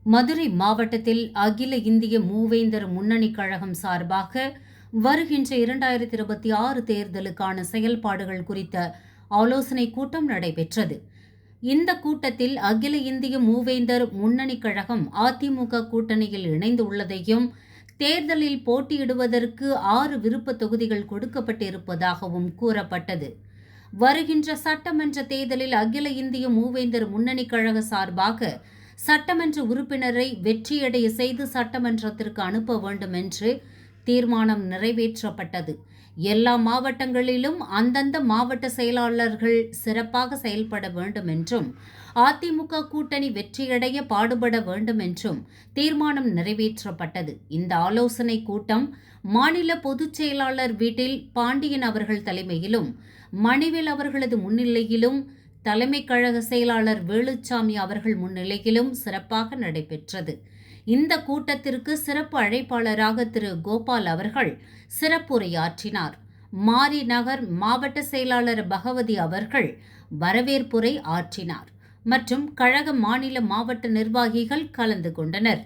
மதுரை மாவட்டத்தில் அகில இந்திய மூவேந்தர் முன்னணிக் கழகம் சார்பாக வருகின்ற 2026 தேர்தலுக்கான செயல்பாடுகள் குறித்த ஆலோசனைக் கூட்டம் நடைபெற்றது. இந்த கூட்டத்தில் அகில இந்திய மூவேந்தர் முன்னணிக் கழகம் அதிமுக கூட்டணியில் இணைந்துள்ளதையும், தேர்தலில் போட்டியிடுவதற்கு 6 விருப்ப தொகுதிகள் கொடுக்கப்பட்டிருப்பதாகவும் கூறப்பட்டது. வருகின்ற சட்டமன்ற தேர்தலில் அகில இந்திய மூவேந்தர் முன்னணிக் கழக சார்பாக சட்டமன்ற உறுப்பினரை வெற்றியடைய செய்து சட்டமன்றத்திற்கு அனுப்ப வேண்டும் என்று தீர்மானம் நிறைவேற்றப்பட்டது. எல்லா மாவட்டங்களிலும் அந்தந்த மாவட்ட செயலாளர்கள் சிறப்பாக செயல்பட வேண்டும் என்றும், அதிமுக கூட்டணி வெற்றியடைய பாடுபட வேண்டும் என்றும் தீர்மானம் நிறைவேற்றப்பட்டது. இந்த ஆலோசனை கூட்டம் மாநில பொதுச் செயலாளர் வீட்டில் பாண்டியன் அவர்கள் தலைமையிலும், மணிவேல் அவர்களது முன்னிலையிலும், தலைமை கழக செயலாளர் வேலுச்சாமி அவர்கள் முன்னிலையிலும் சிறப்பாக நடைபெற்றது. இந்த கூட்டத்திற்கு சிறப்பு அழைப்பாளராக திரு கோபால் அவர்கள் சிறப்புரையாற்றினார். மாரி நகர் மாவட்ட செயலாளர் பகவதி அவர்கள் வரவேற்புரை ஆற்றினார் மற்றும் கழக மாநில மாவட்ட நிர்வாகிகள் கலந்து கொண்டனர்.